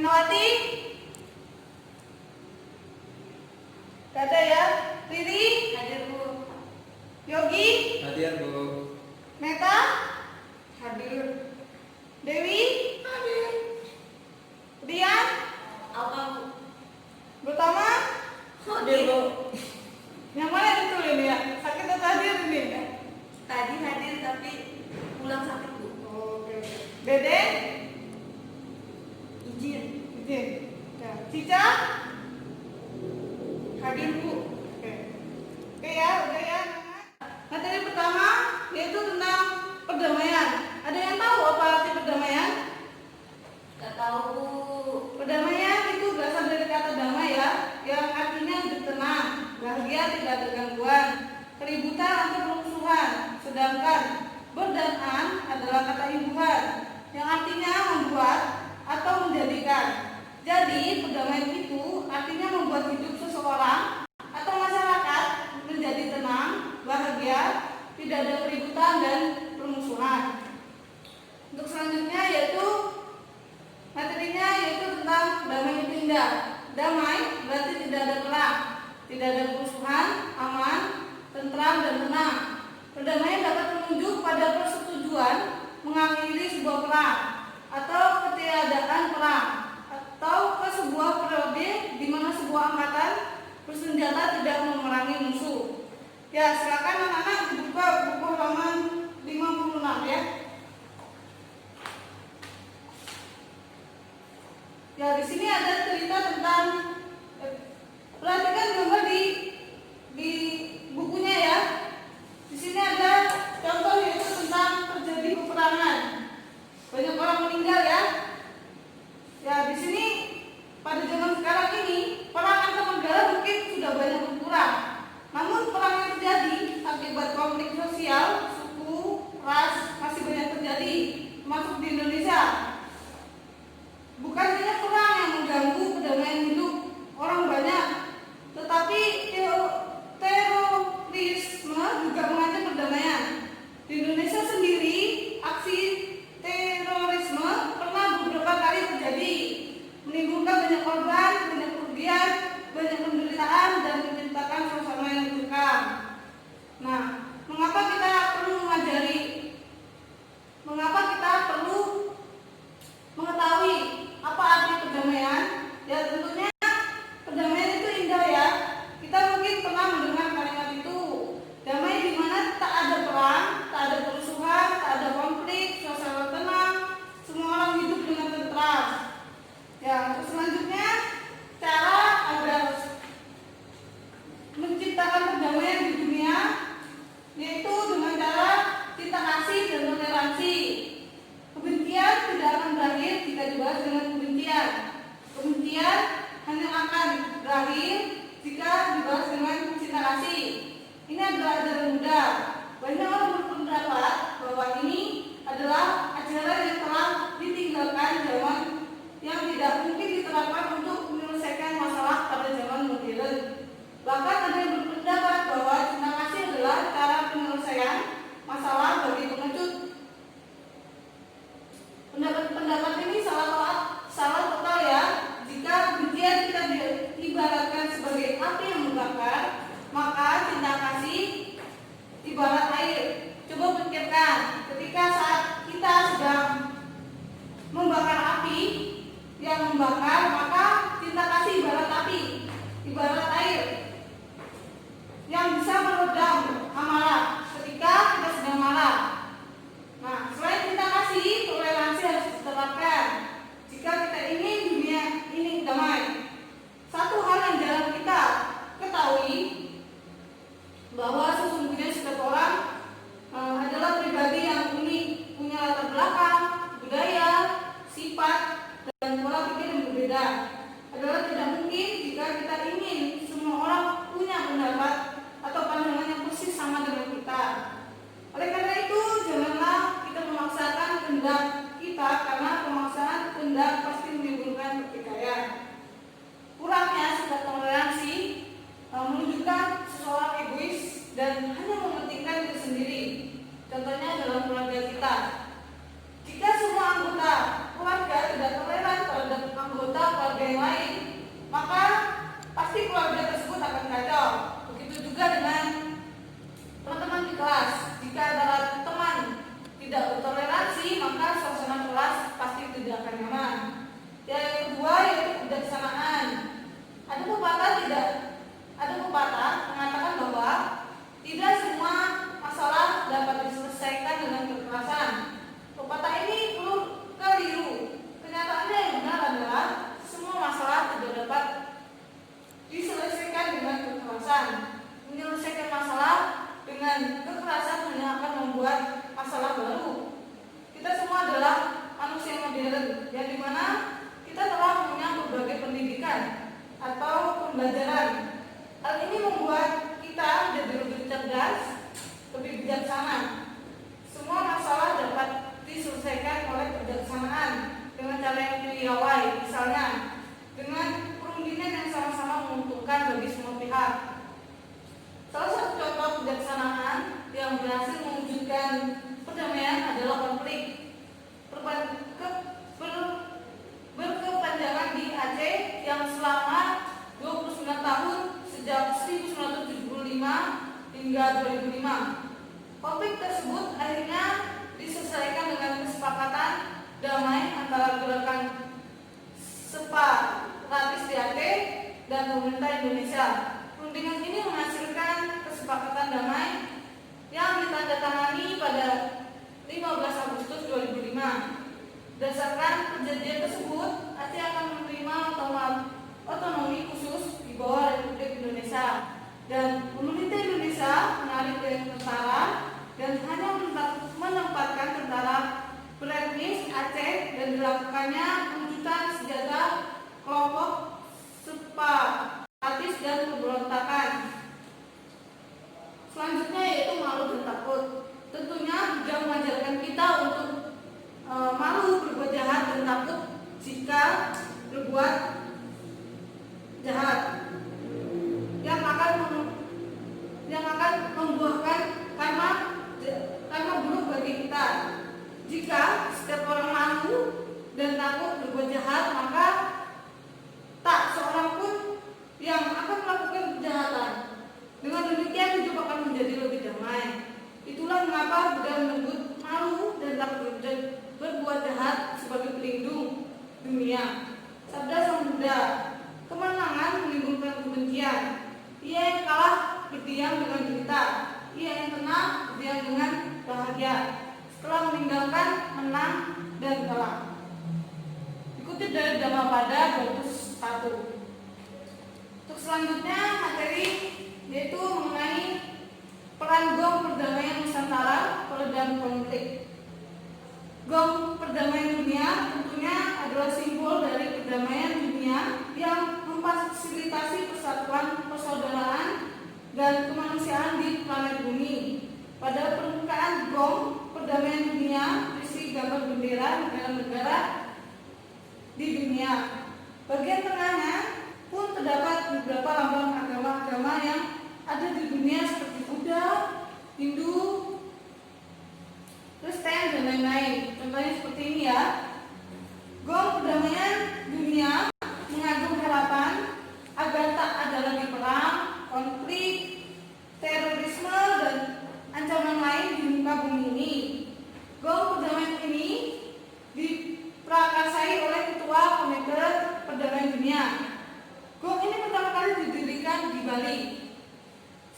Minawati? Gak ada ya. Riri? Hadir Bu. Yogi? Hadir Bu. Meta? Hadir. Dewi? Hadir. Rian? Apa Bu? Pertama? Hadir Bu. Yang mana betul ini ya? Sakit atau hadir ini ya? Tadi hadir tapi pulang sakit Bu. Oke. Dede? Izin. Izin. Ya. Cica? Hadir Bu. Oke. Oke ya, udah ya. Materi pertama yaitu tentang perdamaian. Ada yang tahu apa arti perdamaian? Gak tahu Bu. Perdamaian itu berasal dari kata damai ya, yang artinya hidup tenang, bahagia, tidak ada gangguan, keributan atau permusuhan. Sedangkan berdanaan adalah kata imbuhan, yang artinya membuat atau menjadikan. Jadi perdamaian itu artinya membuat hidup seseorang atau masyarakat menjadi tenang, bahagia, tidak ada keributan dan permusuhan. Untuk selanjutnya yaitu materinya yaitu tentang damai itu indah. Damai berarti tidak ada perang, tidak ada kerusuhan, aman, tentram dan tenang. Perdamaian dapat menunjuk pada persetujuan mengakhiri sebuah perang atau ketiadaan perang atau ke sebuah periode di mana sebuah angkatan bersenjata tidak memerangi musuh. Ya, silakan anak-anak dibuka buku halaman 56 ya. Ya, di sini ada cerita tentang perhatikan gambar di bukunya ya. Di sini ada contoh yaitu tentang terjadi peperangan. Banyak orang meninggal ya. Ya, di sini pada zaman sekarang ini perang antar negara mungkin sudah banyak berkurang. Namun perang yang terjadi akibat konflik sosial, suku, ras masih banyak terjadi, termasuk di Indonesia. Bukan hanya perang yang mengganggu kedamaian hidup orang banyak, tetapi terorisme juga mengancam perdamaian. Di Indonesia sendiri, aksi terorisme pernah beberapa kali terjadi, menimbulkan banyak korban, banyak kerugian, banyak penderitaan, dan menciptakan suasana yang mencekam. Nah, mengapa kita perlu mengajari? Mengapa kita perlu mengetahui apa arti perdamaian? Ya tentunya perdamaian itu indah ya. Kita mungkin pernah mendengar kalimat itu. Damai di mana tak ada perang, tak ada kerusuhan, tak ada konflik, suasana tenang, semua orang hidup dengan tentram. Ya, untuk selanjutnya cara agar menciptakan perdamaian di dunia yaitu dengan cara cinta kasih dan toleransi. Kebencian tidak akan berakhir jika dibahas dengan kebencian. Kebencian hanya akan berakhir jika dibahas dengan cinta kasih. Ini adalah ajaran Buddha. Banyak orang berpendapat bahwa ini adalah ajaran yang telah ditinggalkan zaman yang tidak mungkin diterapkan untuk menyelesaikan masalah pada zaman modern. Bahkan ada yang berpendapat bahwa cinta kasih adalah cara penyelesaian masalah bagi pengecut. Pendapat ini salah total ya. Jika kebencian kita diibaratkan sebagai api yang membakar, maka cinta kasih ibarat air. Coba pikirkan, ketika saat kita sedang membakar api yang membakar, maka cinta kasih ibarat api, ibarat air yang bisa meredam amarah ketika kita sedang marah. Nah, selain cinta kasih, toleransi harus diterapkan jika kita ingin dunia ini damai. Satu hal yang jarang kita ketahui bahwa sesungguhnya setiap orang adalah pribadi yang unik, punya latar belakang, budaya, sifat, dan pola pikir yang berbeda. Adalah tidak mungkin jika kita ingin semua orang punya pendapat atau pandangan yang persis sama dengan kita. Oleh karena itu, janganlah kita memaksakan kehendak kita, karena pemaksaan kehendak pasti menimbulkan pertikaian. Kurangnya sikap toleransi menunjukkan seseorang egois dan hanya mementingkan diri sendiri. Contohnya dalam keluarga kita. Jika semua anggota keluarga tidak toleran terhadap anggota Ada pepatah mengatakan bahwa tidak semua masalah dapat diselesaikan dengan kekerasan. Pepatah ini keliru. Kenyataannya yang benar adalah semua masalah tidak dapat diselesaikan dengan kekerasan. Menyelesaikan masalah dengan kekerasan hanya akan membuat masalah baru. Kita semua adalah manusia modern, yang dimana kita telah punya berbagai pendidikan atau pembelajaran. Hal ini membuat kita menjadi lebih cerdas, lebih bijaksana. Semua masalah dapat diselesaikan oleh kebijaksanaan dengan cara yang piawai, misalnya dengan perundingan yang sama-sama menguntungkan bagi semua pihak. Salah satu contoh kebijaksanaan yang berhasil mewujudkan perdamaian adalah konflik berkepanjangan di Aceh yang selama 29 tahun sejak 1975 hingga 2005. Konflik tersebut akhirnya diselesaikan dengan kesepakatan damai antara gerakan separatis di Aceh dan pemerintah Indonesia. Perundingan ini menghasilkan kesepakatan damai yang ditandatangani pada 15 Agustus 2005. Berdasarkan perjanjian tersebut, Aceh akan menerima otonomi khusus di bawah Republik Indonesia, dan pemerintah Indonesia menarik dari tentara dan hanya menempatkan tentara beretnis Aceh dan dilakukannya penunjukan senjata kelompok separatis dan pemberontakan. Selanjutnya yaitu malu dan takut. Tentunya juga mengajarkan kita untuk malu berbuat jahat dan takut jika berbuat jahat yang akan membuahkan karma buruk bagi kita. Jika setiap orang malu dan takut berbuat jahat, maka tak seorang pun yang akan melakukan kejahatan. Dengan demikian hidup akan menjadi lebih damai. Itulah mengapa Buddha menyebut malu dan takut berbuat jahat sebagai pelindung dunia. Sabda Sang Buddha, kemenangan menimbulkan kebencian. Ia yang kalah berdiam dengan derita. Ia yang tenang berdiam dengan bahagia. Setelah meninggalkan menang dan kalah. Dikutip dari Dhammapada 201. Untuk selanjutnya materi yaitu mengenai peran gong perdamaian Nusantara peredam konflik. Gong perdamaian dunia tentunya adalah simbol dari perdamaian dunia yang memfasilitasi persatuan, persaudaraan, dan kemanusiaan di planet bumi. Pada permukaan gong perdamaian dunia berisi gambar bendera negara-negara di dunia. Bagian tengahnya pun terdapat beberapa lambang agama-agama yang ada di dunia seperti Buddha, Hindu, Kristen, dan lain-lain. Contohnya seperti ini ya. Gong perdamaian dunia mengandung harapan agar tak ada lagi perang, konflik, terorisme, dan ancaman lain di muka bumi ini. Gong perdamaian ini diprakarsai oleh Ketua Komite Perdamaian Dunia. Gong ini pertama kali didirikan di Bali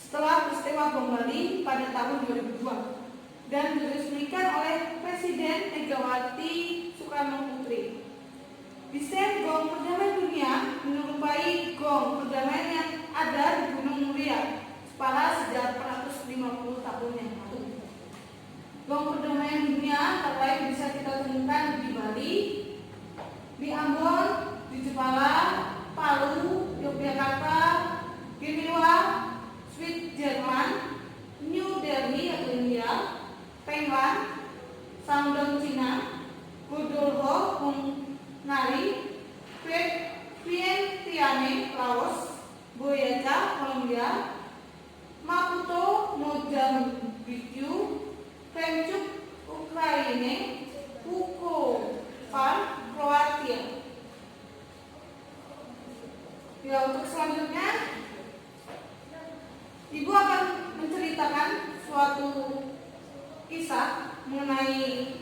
setelah peristiwa bom Bali pada tahun 2002 dan diresmikan oleh Presiden Megawati Soekarno Putri. Desain gong perdamaian dunia menyerupai gong perdamaian yang ada di Gunung Muria pada sejak 450 tahun yang lalu. Gong perdamaian dunia tak lain bisa kita temukan di Bali, di Ambon, di Jepara, Palu, Yogyakarta, Genewa, Swiss Jerman, New Delhi atau India, Taiwan, Shandong Cina, Godolho Hungari, Vientiane Laos, Boyaca Kolombia, Maputo Mozambik, Kemchuk Ukraina, Vukovar Kroasia. Ya, untuk selanjutnya Ibu akan menceritakan suatu kisah mengenai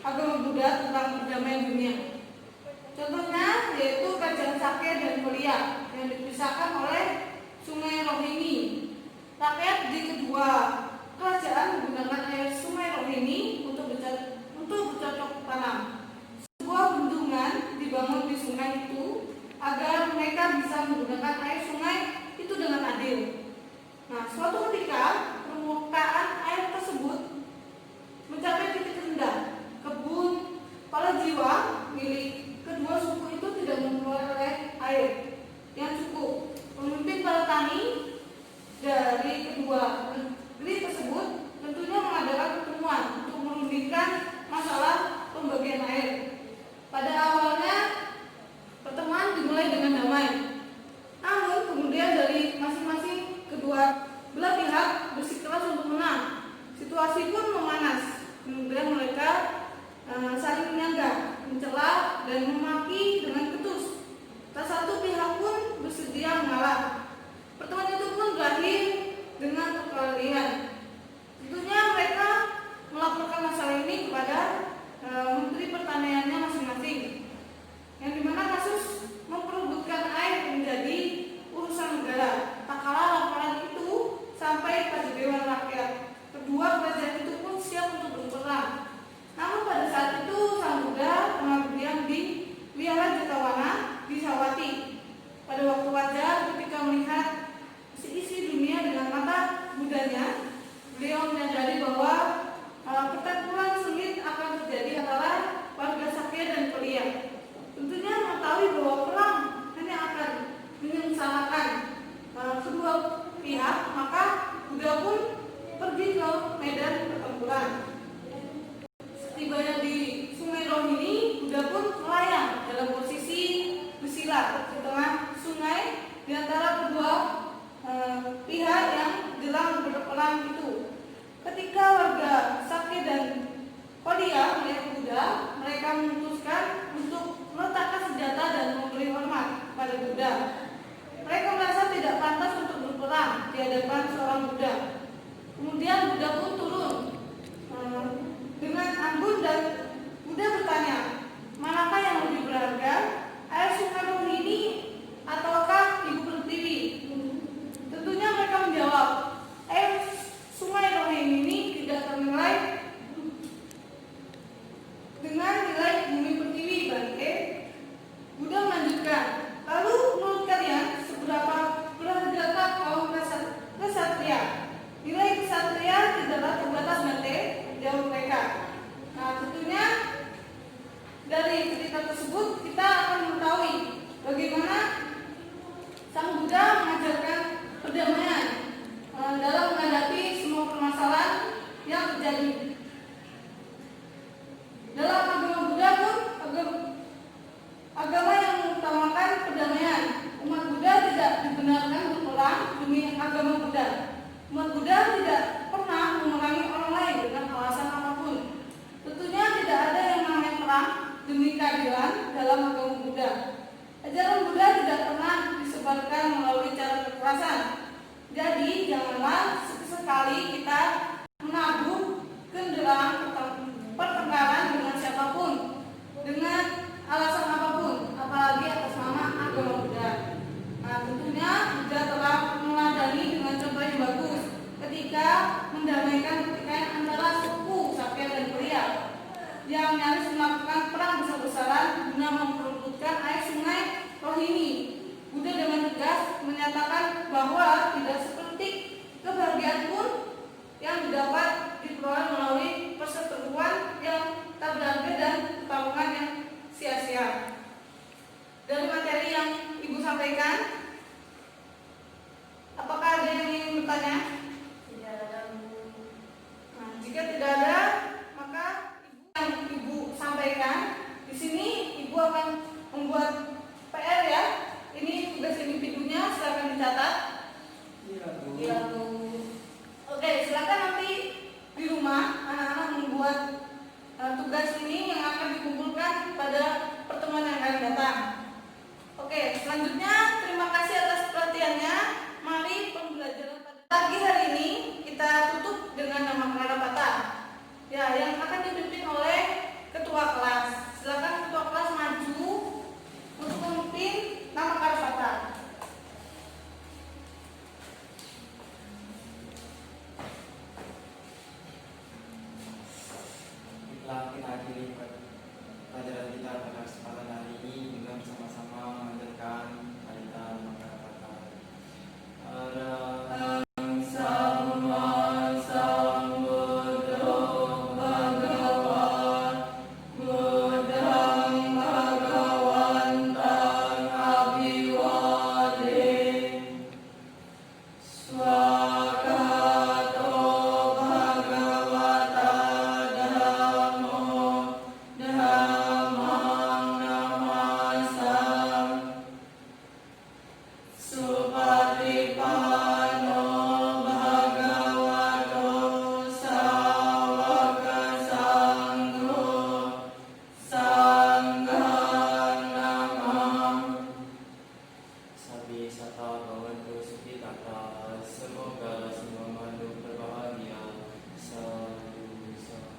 agama Buddha tentang perdamaian dunia. Contohnya yaitu Kajang Sakya dan Korea yang dipisahkan oleh Sungai Rohini. Rakyat di kedua kerajaan menggunakan air Sungai Rohini untuk bercocok tanam. Sebuah bendungan dibangun di sungai itu agar mereka bisa menggunakan air sungai itu dengan adil. Nah, suatu ketika permukaan air tersebut mencapai titik rendah. Kebun para jiwa milik kedua suku itu tidak memperoleh air yang cukup. Pemimpin para tani dari kedua negeri tersebut tentunya mengadakan pertemuan untuk merundingkan masalah pembagian air. Pada awalnya pertemuan dimulai dengan damai. Namun kemudian dari masing-masing kedua belah pihak bersikeras untuk menang. Situasi pun memanas. Kemudian mereka saling menyanggah, mencela dan memaki dengan ketus. Tak satu pihak pun bersedia mengalah. Pertemuan itu pun berakhir dengan perkelahian. Tentunya mereka melaporkan masalah ini kepada Menteri Pertaniannya masing-masing, yang dimana kasus memperebutkan air menjadi urusan negara. Tak kalah laporan itu sampai pada Dewan Rakyat. Kedua kerajaan itu pun siap untuk berperang. Namun pada saat itu Sang Buddha tengah berdiam di Wihara Jatawana di Sawati. Pada waktu wajar ketika melihat isi dunia dengan mata Buddhanya, beliau menyadari bahwa pertempuran sengit akan terjadi antara warga Sakya dan Korea. Tentunya mengetahui bahwa perang hanya akan menyengsarakan kedua pihak, maka Buddha pun pergi ke medan pertempuran. Setibanya di Sungai Rohini, Buddha pun melayang dalam posisi bersila di tengah sungai di antara kedua pihak yang jelang berperang itu. Ketika warga Sakya dan Korea melihat Buddha, mereka memutuskan untuk meletakkan senjata dan memberi hormat pada Buddha. Mereka merasa tidak pantas untuk berperang di hadapan seorang Buddha. Kemudian Buddha pun turun dengan anggun dan Buddha bertanya, manakah yang lebih berharga, air Sungai Rohini ataukah Ibu Pertiwi? Tentunya mereka menjawab, air Sungai Rohini ini tidak ternilai dengan nilai Bumi Pertiwi, Bante. Buddha melanjutkan, lalu menurut kalian seberapa berhargakah kaum kesatria? Nilai kesatria tidaklah terbatas, Bante, jawab mereka. Nah, tentunya dari cerita tersebut kita akan mengetahui bagaimana Sang Buddha mengajarkan perdamaian dalam menghadapi semua permasalahan yang terjadi. Dalam agama Buddha pun agama yang mengutamakan perdamaian. Umat Buddha tidak dibenarkan berperang demi agama Buddha. Umat Buddha tidak pernah memerangi orang lain dengan alasan apapun. Tentunya tidak ada yang namanya perang demi keadilan dalam agama Buddha. Ajaran Buddha tidak pernah disebarkan melalui cara kekerasan. Jadi janganlah sekali kita menabuh genderang pertengkaran dengan siapapun, dengan alasan apapun, apalagi atas nama agama Buddha. Nah, tentunya Buddha telah meladani dengan contoh yang bagus ketika mendamaikan pertikaian antara suku Sakya dan Korea yang nyaris melakukan perang besar-besaran guna memperebutkan air Sungai Rohini. Buddha dengan tegas menyatakan bahwa tidak seperti kebahagiaan pun yang didapat diperoleh melalui mengakhiri pelajaran kita pada kesempatan hari ini dengan bersama-sama memanjatkan kaitan kata-kata Arahang Sama Sambuddho Bhagava Buddhang Bhagawantang Abhivade Swakato Bhagavata Dhammo Dhammang Namasam Supatipanno Bhagavato Sawaka Sangho Sanghang Namam Sabi Sata Bhavantu Sukhitata. Semoga semua makhluk berbahagia. Sadhu, sadhu.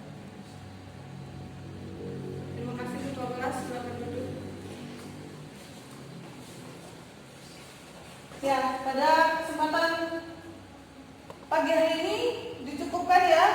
Terima kasih Ketua Kelas, silakan duduk. Ya, pada kesempatan pagi hari ini dicukupkan ya